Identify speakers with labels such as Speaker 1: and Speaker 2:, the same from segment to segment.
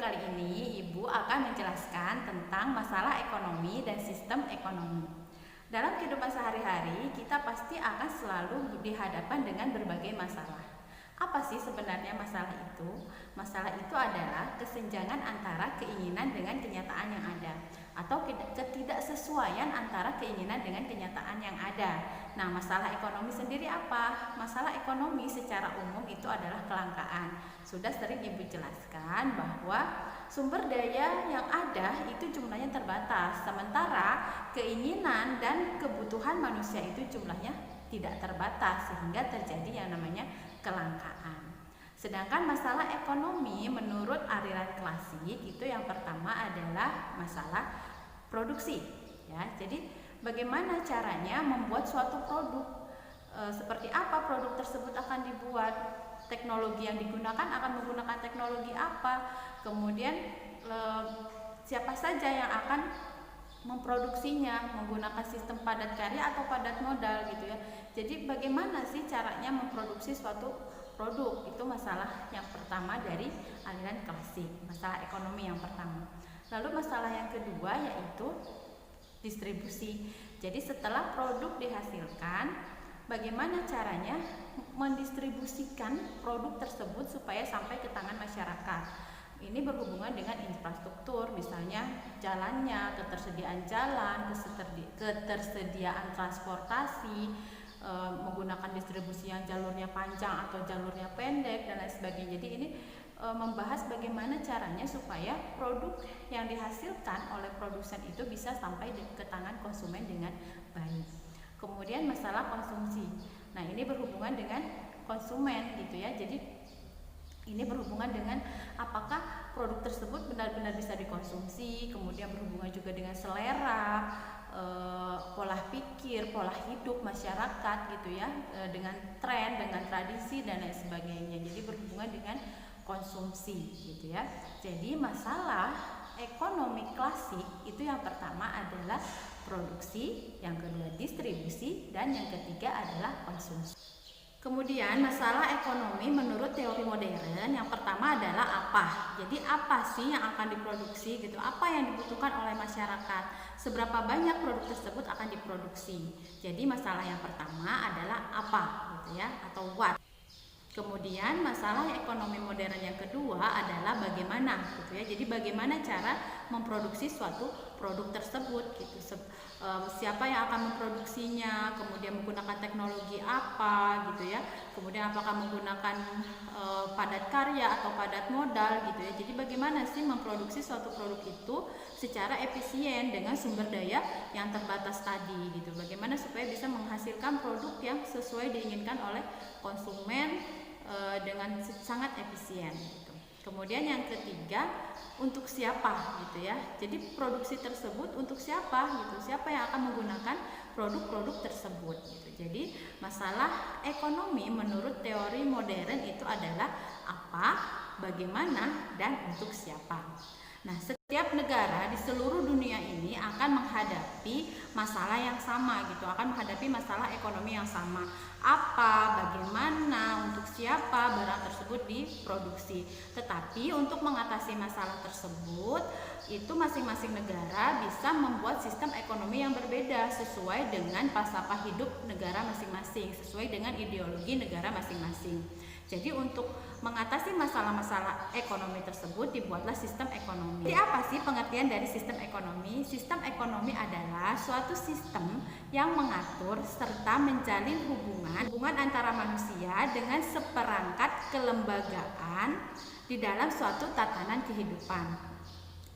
Speaker 1: kali ini Ibu akan menjelaskan tentang masalah ekonomi dan sistem ekonomi. Dalam kehidupan sehari-hari, kita pasti akan selalu dihadapkan dengan berbagai masalah. Apa sih sebenarnya masalah itu? Masalah itu adalah kesenjangan antara keinginan dengan kenyataan yang ada, atau ketidaksesuaian antara keinginan dengan kenyataan yang ada. Nah, masalah ekonomi sendiri apa? Masalah ekonomi secara umum itu adalah kelangkaan. Sudah sering Ibu jelaskan bahwa sumber daya yang ada itu jumlahnya terbatas, sementara keinginan dan kebutuhan manusia itu jumlahnya tidak terbatas, sehingga terjadi yang namanya kelangkaan. Sedangkan masalah ekonomi menurut aliran klasik itu yang pertama adalah masalah produksi, ya. Jadi bagaimana caranya membuat suatu produk, seperti apa produk tersebut akan dibuat, teknologi yang digunakan akan menggunakan teknologi apa, kemudian siapa saja yang akan memproduksinya, menggunakan sistem padat karya atau padat modal gitu ya. Jadi bagaimana sih caranya memproduksi suatu produk, itu masalah yang pertama dari aliran klasik, masalah ekonomi yang pertama. Lalu masalah yang kedua yaitu distribusi. Jadi setelah produk dihasilkan, bagaimana caranya mendistribusikan produk tersebut supaya sampai ke tangan masyarakat. Ini berhubungan dengan infrastruktur, misalnya jalannya, ketersediaan jalan, ketersediaan transportasi, menggunakan distribusi yang jalurnya panjang atau jalurnya pendek dan lain sebagainya. Jadi ini membahas bagaimana caranya supaya produk yang dihasilkan oleh produsen itu bisa sampai ke tangan konsumen dengan baik. Kemudian masalah konsumsi. Nah, ini berhubungan dengan konsumen gitu ya. Jadi ini berhubungan dengan apakah produk tersebut benar-benar bisa dikonsumsi, kemudian berhubungan juga dengan selera, pola pikir, pola hidup masyarakat gitu ya, dengan tren, dengan tradisi dan lain sebagainya. Jadi berhubungan dengan konsumsi gitu ya. Jadi masalah ekonomi klasik itu yang pertama adalah produksi, yang kedua distribusi, dan yang ketiga adalah konsumsi. Kemudian masalah ekonomi menurut teori modern yang pertama adalah apa. Jadi apa sih yang akan diproduksi gitu, apa yang dibutuhkan oleh masyarakat, seberapa banyak produk tersebut akan diproduksi. Jadi masalah yang pertama adalah apa gitu ya, atau what. Kemudian masalah ekonomi modern yang kedua adalah bagaimana gitu ya. Jadi bagaimana cara memproduksi suatu produk tersebut gitu. Siapa yang akan memproduksinya, kemudian menggunakan teknologi apa gitu ya. Kemudian apakah menggunakan padat karya atau padat modal gitu ya. Jadi bagaimana sih memproduksi suatu produk itu secara efisien dengan sumber daya yang terbatas tadi gitu. Bagaimana supaya bisa menghasilkan produk yang sesuai diinginkan oleh konsumen dengan sangat efisien gitu. Kemudian yang ketiga, untuk siapa gitu ya. Jadi produksi tersebut untuk siapa gitu, siapa yang akan menggunakan produk-produk tersebut gitu. Jadi masalah ekonomi menurut teori modern itu adalah apa, bagaimana, dan untuk siapa. Nah, setiap negara di seluruh dunia ini akan menghadapi masalah yang sama gitu, akan menghadapi masalah ekonomi yang sama. Apa, bagaimana, untuk siapa barang tersebut diproduksi. Tetapi untuk mengatasi masalah tersebut, itu masing-masing negara bisa membuat sistem ekonomi yang berbeda sesuai dengan falsafah hidup negara masing-masing, sesuai dengan ideologi negara masing-masing. Jadi untuk mengatasi masalah-masalah ekonomi tersebut dibuatlah sistem ekonomi. Jadi apa sih pengertian dari sistem ekonomi? Sistem ekonomi adalah suatu sistem yang mengatur serta menjalin hubungan antara manusia dengan seperangkat kelembagaan di dalam suatu tatanan kehidupan.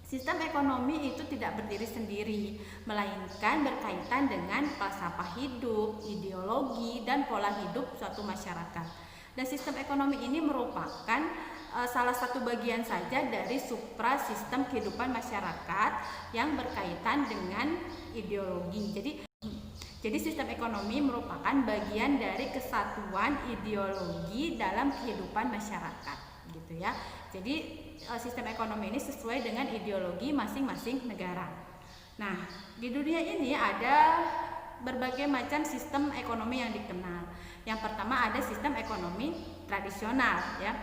Speaker 1: Sistem ekonomi itu tidak berdiri sendiri, melainkan berkaitan dengan falsafah hidup, ideologi, dan pola hidup suatu masyarakat. Dan sistem ekonomi ini merupakan salah satu bagian saja dari supra sistem kehidupan masyarakat yang berkaitan dengan ideologi. Jadi sistem ekonomi merupakan bagian dari kesatuan ideologi dalam kehidupan masyarakat, gitu ya. Jadi sistem ekonomi ini sesuai dengan ideologi masing-masing negara. Nah, di dunia ini ada berbagai macam sistem ekonomi yang dikenal. Yang pertama ada sistem ekonomi tradisional ya.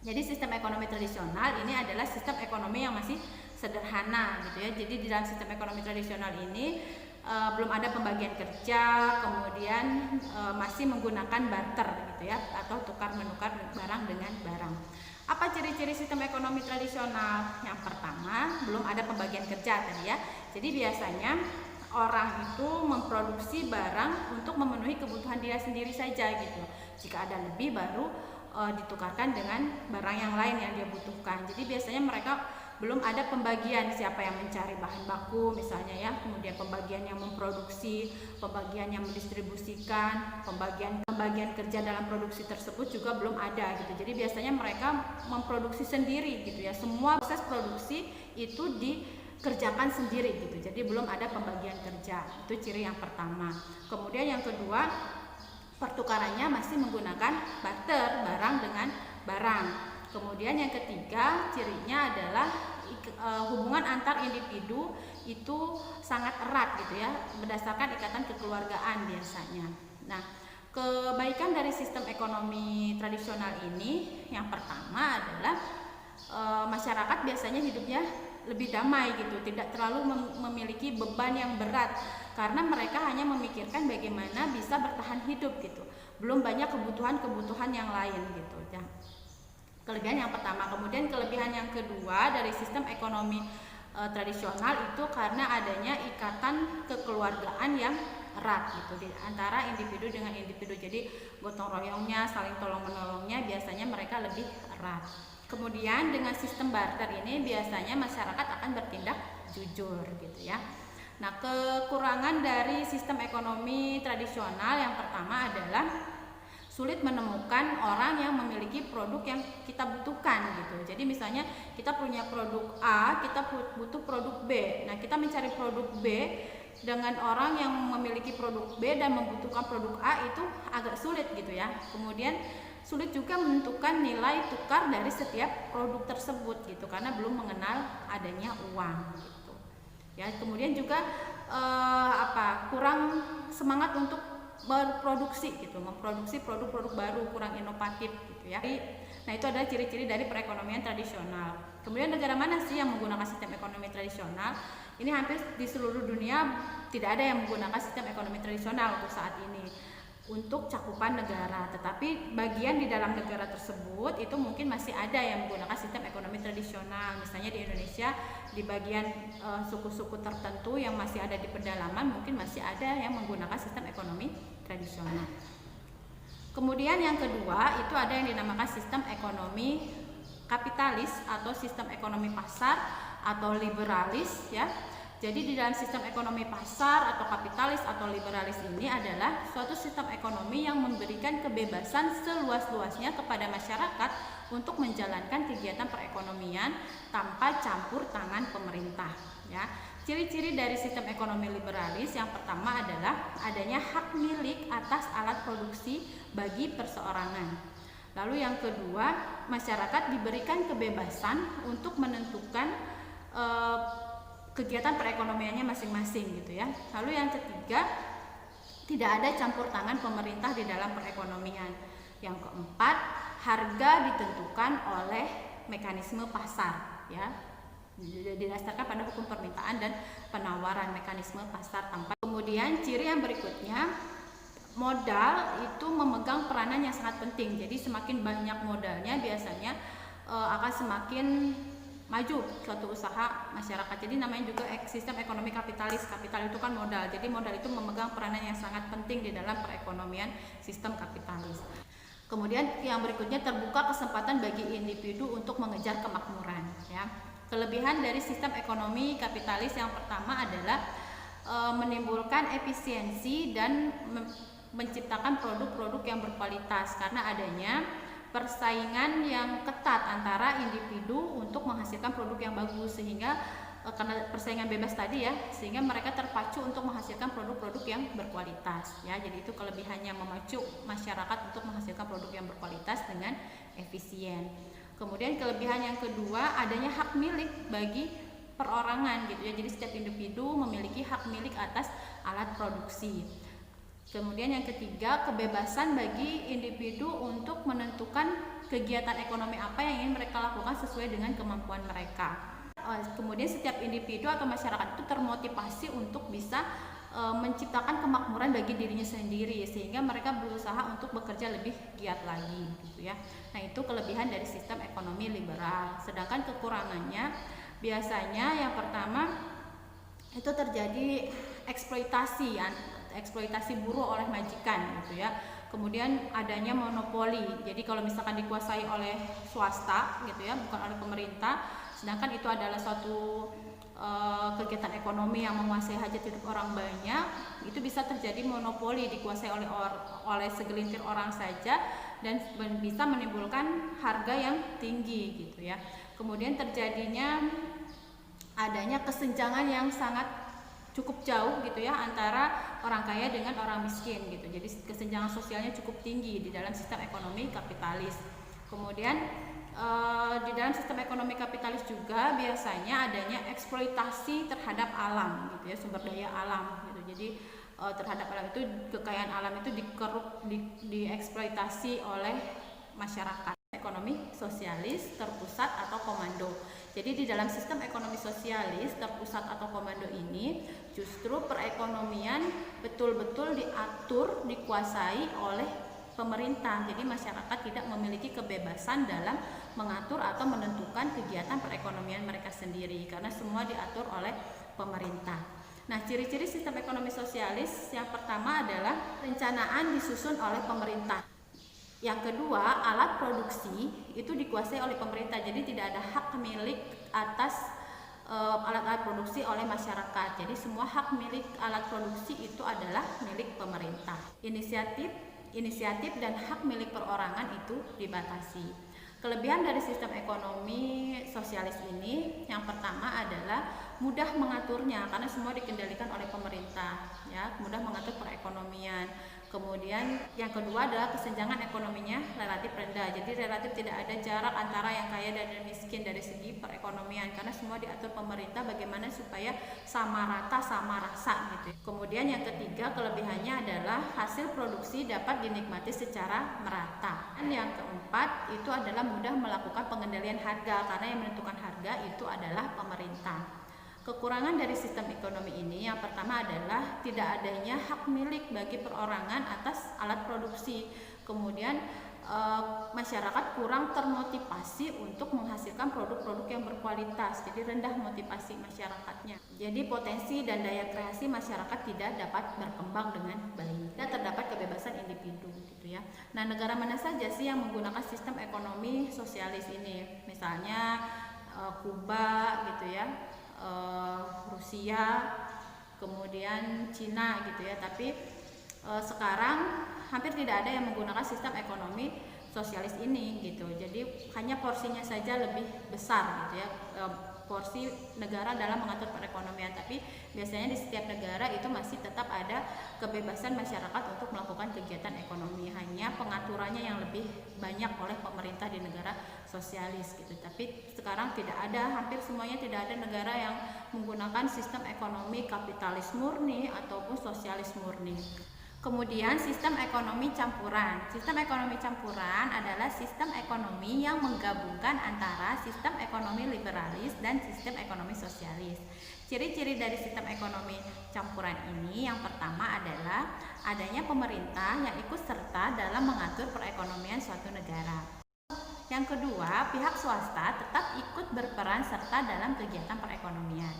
Speaker 1: Jadi sistem ekonomi tradisional ini adalah sistem ekonomi yang masih sederhana gitu ya. Jadi di dalam sistem ekonomi tradisional ini belum ada pembagian kerja, kemudian masih menggunakan barter gitu ya, atau tukar menukar barang dengan barang. Apa ciri-ciri sistem ekonomi tradisional? Yang pertama, belum ada pembagian kerja tadi ya. Jadi biasanya orang itu memproduksi barang untuk memenuhi kebutuhan dia sendiri saja gitu. Jika ada lebih baru ditukarkan dengan barang yang lain yang dia butuhkan. Jadi biasanya mereka belum ada pembagian siapa yang mencari bahan baku misalnya ya, kemudian pembagian yang memproduksi, pembagian yang mendistribusikan, pembagian kerja dalam produksi tersebut juga belum ada gitu. Jadi biasanya mereka memproduksi sendiri gitu ya. Semua proses produksi itu dikerjakan sendiri gitu. Jadi belum ada pembagian kerja. Itu ciri yang pertama. Kemudian yang kedua, pertukarannya masih menggunakan barter, barang dengan barang. Kemudian yang ketiga, cirinya adalah hubungan antar individu itu sangat erat gitu ya, berdasarkan ikatan kekeluargaan biasanya. Nah, kebaikan dari sistem ekonomi tradisional ini yang pertama adalah masyarakat biasanya hidupnya lebih damai gitu, tidak terlalu memiliki beban yang berat karena mereka hanya memikirkan bagaimana bisa bertahan hidup gitu. Belum banyak kebutuhan-kebutuhan yang lain gitu ya. Kelebihan yang pertama. Kemudian kelebihan yang kedua dari sistem ekonomi tradisional itu karena adanya ikatan kekeluargaan yang erat gitu di antara individu dengan individu. Jadi gotong royongnya, saling tolong menolongnya biasanya mereka lebih erat. Kemudian dengan sistem barter ini biasanya masyarakat akan bertindak jujur gitu ya. Nah, kekurangan dari sistem ekonomi tradisional yang pertama adalah sulit menemukan orang yang memiliki produk yang kita butuhkan gitu. Jadi misalnya kita punya produk A, kita butuh produk B. Nah, kita mencari produk B dengan orang yang memiliki produk B dan membutuhkan produk A itu agak sulit gitu ya. Kemudian sulit juga menentukan nilai tukar dari setiap produk tersebut gitu karena belum mengenal adanya uang gitu. Ya, kemudian juga kurang semangat untuk berproduksi gitu, memproduksi produk-produk baru, kurang inovatif gitu ya. Nah, itu adalah ciri-ciri dari perekonomian tradisional. Kemudian negara mana sih yang menggunakan sistem ekonomi tradisional? Ini hampir di seluruh dunia tidak ada yang menggunakan sistem ekonomi tradisional untuk saat ini untuk cakupan negara, tetapi bagian di dalam negara tersebut itu mungkin masih ada yang menggunakan sistem ekonomi tradisional. Misalnya di Indonesia, di bagian suku-suku tertentu yang masih ada di pedalaman mungkin masih ada yang menggunakan sistem ekonomi tradisional. Kemudian yang kedua itu ada yang dinamakan sistem ekonomi kapitalis atau sistem ekonomi pasar atau liberalis ya. Jadi di dalam sistem ekonomi pasar atau kapitalis atau liberalis ini adalah suatu sistem ekonomi yang memberikan kebebasan seluas-luasnya kepada masyarakat untuk menjalankan kegiatan perekonomian tanpa campur tangan pemerintah ya. Ciri-ciri dari sistem ekonomi liberalis yang pertama adalah adanya hak milik atas alat produksi bagi perseorangan. Lalu yang kedua, masyarakat diberikan kebebasan untuk menentukan kegiatan perekonomiannya masing-masing gitu ya. Lalu yang ketiga, tidak ada campur tangan pemerintah di dalam perekonomian. Yang keempat, harga ditentukan oleh mekanisme pasar ya. Didasarkan pada hukum permintaan dan penawaran, mekanisme pasar tanpa. Kemudian ciri yang berikutnya, modal itu memegang peranan yang sangat penting. Jadi semakin banyak modalnya biasanya akan semakin maju suatu usaha masyarakat. Jadi namanya juga sistem ekonomi kapitalis. Kapital itu kan modal. Jadi modal itu memegang peranan yang sangat penting di dalam perekonomian sistem kapitalis. Kemudian yang berikutnya, terbuka kesempatan bagi individu untuk mengejar kemakmuran ya. Kelebihan dari sistem ekonomi kapitalis yang pertama adalah menimbulkan efisiensi dan menciptakan produk-produk yang berkualitas karena adanya persaingan yang ketat antara individu untuk menghasilkan produk yang bagus, sehingga karena persaingan bebas tadi ya, sehingga mereka terpacu untuk menghasilkan produk-produk yang berkualitas ya. Jadi itu kelebihannya, memacu masyarakat untuk menghasilkan produk yang berkualitas dengan efisien. Kemudian kelebihan yang kedua, adanya hak milik bagi perorangan gitu ya. Jadi setiap individu memiliki hak milik atas alat produksi. Kemudian yang ketiga, kebebasan bagi individu untuk menentukan kegiatan ekonomi apa yang ingin mereka lakukan sesuai dengan kemampuan mereka. Kemudian setiap individu atau masyarakat itu termotivasi untuk bisa menciptakan kemakmuran bagi dirinya sendiri, sehingga mereka berusaha untuk bekerja lebih giat lagi gitu ya. Nah, itu kelebihan dari sistem ekonomi liberal. Sedangkan kekurangannya biasanya yang pertama itu terjadi eksploitasi buruh oleh majikan gitu ya. Kemudian adanya monopoli. Jadi kalau misalkan dikuasai oleh swasta gitu ya, bukan oleh pemerintah, sedangkan itu adalah suatu kegiatan ekonomi yang menguasai hajat hidup orang banyak, itu bisa terjadi monopoli, dikuasai oleh segelintir orang saja dan bisa menimbulkan harga yang tinggi gitu ya. Kemudian terjadinya adanya kesenjangan yang sangat cukup jauh gitu ya antara orang kaya dengan orang miskin gitu. Jadi kesenjangan sosialnya cukup tinggi di dalam sistem ekonomi kapitalis. Kemudian di dalam sistem ekonomi kapitalis juga biasanya adanya eksploitasi terhadap alam gitu ya, sumber daya alam gitu. Jadi terhadap alam itu, kekayaan alam itu dieksploitasi oleh masyarakat. Ekonomi sosialis, terpusat atau komando. Jadi di dalam sistem ekonomi sosialis, terpusat atau komando ini justru perekonomian betul-betul diatur, dikuasai oleh pemerintah. Jadi masyarakat tidak memiliki kebebasan dalam mengatur atau menentukan kegiatan perekonomian mereka sendiri karena semua diatur oleh pemerintah. Nah, ciri-ciri sistem ekonomi sosialis yang pertama adalah perencanaan disusun oleh pemerintah. Yang kedua, alat produksi itu dikuasai oleh pemerintah. Jadi tidak ada hak milik atas alat-alat produksi oleh masyarakat. Jadi semua hak milik alat produksi itu adalah milik pemerintah. Inisiatif dan hak milik perorangan itu dibatasi. Kelebihan dari sistem ekonomi sosialis ini yang pertama adalah mudah mengaturnya karena semua dikendalikan oleh pemerintah ya, mudah mengatur perekonomian. Kemudian yang kedua adalah kesenjangan ekonominya relatif rendah. Jadi relatif tidak ada jarak antara yang kaya dan miskin dari segi perekonomian karena semua diatur pemerintah bagaimana supaya sama rata, sama rasa gitu. Kemudian yang ketiga kelebihannya adalah hasil produksi dapat dinikmati secara merata. Dan yang keempat itu adalah mudah melakukan pengendalian harga karena yang menentukan harga itu adalah pemerintah. Kekurangan dari sistem ekonomi ini yang pertama adalah tidak adanya hak milik bagi perorangan atas alat produksi. Kemudian masyarakat kurang termotivasi untuk menghasilkan produk-produk yang berkualitas. Jadi rendah motivasi masyarakatnya. Jadi potensi dan daya kreasi masyarakat tidak dapat berkembang dengan baik. Dan terdapat kebebasan individu gitu ya. Nah, negara mana saja sih yang menggunakan sistem ekonomi sosialis ini? Misalnya Kuba gitu ya. Rusia, kemudian Cina gitu ya. Tapi sekarang hampir tidak ada yang menggunakan sistem ekonomi sosialis ini gitu. Jadi hanya porsinya saja lebih besar gitu ya, porsi negara dalam mengatur perekonomian. Tapi biasanya di setiap negara itu masih tetap ada kebebasan masyarakat untuk melakukan kegiatan ekonomi, hanya pengaturannya yang lebih banyak oleh pemerintah di negara sosialis gitu. Tapi sekarang tidak ada, hampir semuanya tidak ada negara yang menggunakan sistem ekonomi kapitalis murni ataupun sosialis murni. Kemudian sistem ekonomi campuran. Sistem ekonomi campuran adalah sistem ekonomi yang menggabungkan antara sistem ekonomi liberalis dan sistem ekonomi sosialis. Ciri-ciri dari sistem ekonomi campuran ini yang pertama adalah adanya pemerintah yang ikut serta dalam mengatur perekonomian suatu negara. Yang kedua, pihak swasta tetap ikut berperan serta dalam kegiatan perekonomian.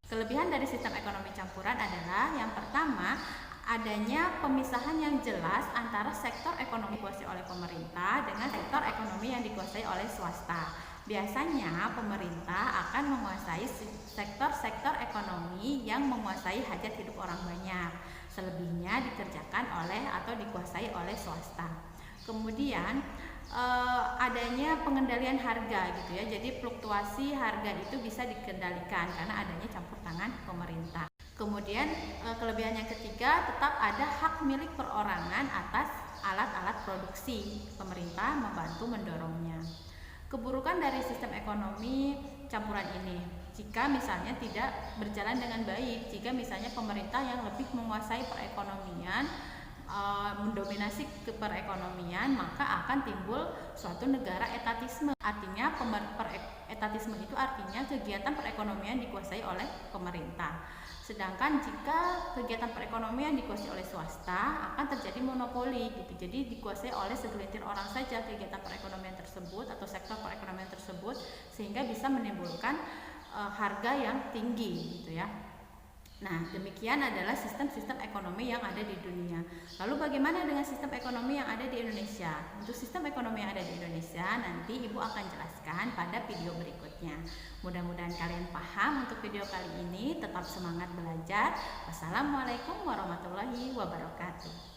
Speaker 1: Kelebihan dari sistem ekonomi campuran adalah yang pertama, adanya pemisahan yang jelas antara sektor ekonomi dikuasai oleh pemerintah dengan sektor ekonomi yang dikuasai oleh swasta. Biasanya pemerintah akan menguasai sektor-sektor ekonomi yang menguasai hajat hidup orang banyak. Selebihnya dikerjakan oleh atau dikuasai oleh swasta. Kemudian adanya pengendalian harga gitu ya. Jadi fluktuasi harga itu bisa dikendalikan karena adanya campur tangan pemerintah. Kemudian kelebihan yang ketiga, tetap ada hak milik perorangan atas alat-alat produksi. Pemerintah membantu mendorongnya. Keburukan dari sistem ekonomi campuran ini, jika misalnya tidak berjalan dengan baik, jika misalnya pemerintah yang lebih menguasai perekonomian mendominasi perekonomian, maka akan timbul suatu negara etatisme. Artinya etatisme itu artinya kegiatan perekonomian dikuasai oleh pemerintah. Sedangkan jika kegiatan perekonomian dikuasai oleh swasta, akan terjadi monopoli gitu. Jadi dikuasai oleh segelintir orang saja kegiatan perekonomian tersebut atau sektor perekonomian tersebut, sehingga bisa menimbulkan harga yang tinggi gitu ya. Nah, demikian adalah sistem-sistem ekonomi yang ada di dunia. Lalu bagaimana dengan sistem ekonomi yang ada di Indonesia? Untuk sistem ekonomi yang ada di Indonesia, nanti Ibu akan jelaskan pada video berikutnya. Mudah-mudahan kalian paham untuk video kali ini. Tetap semangat belajar. Wassalamualaikum warahmatullahi wabarakatuh.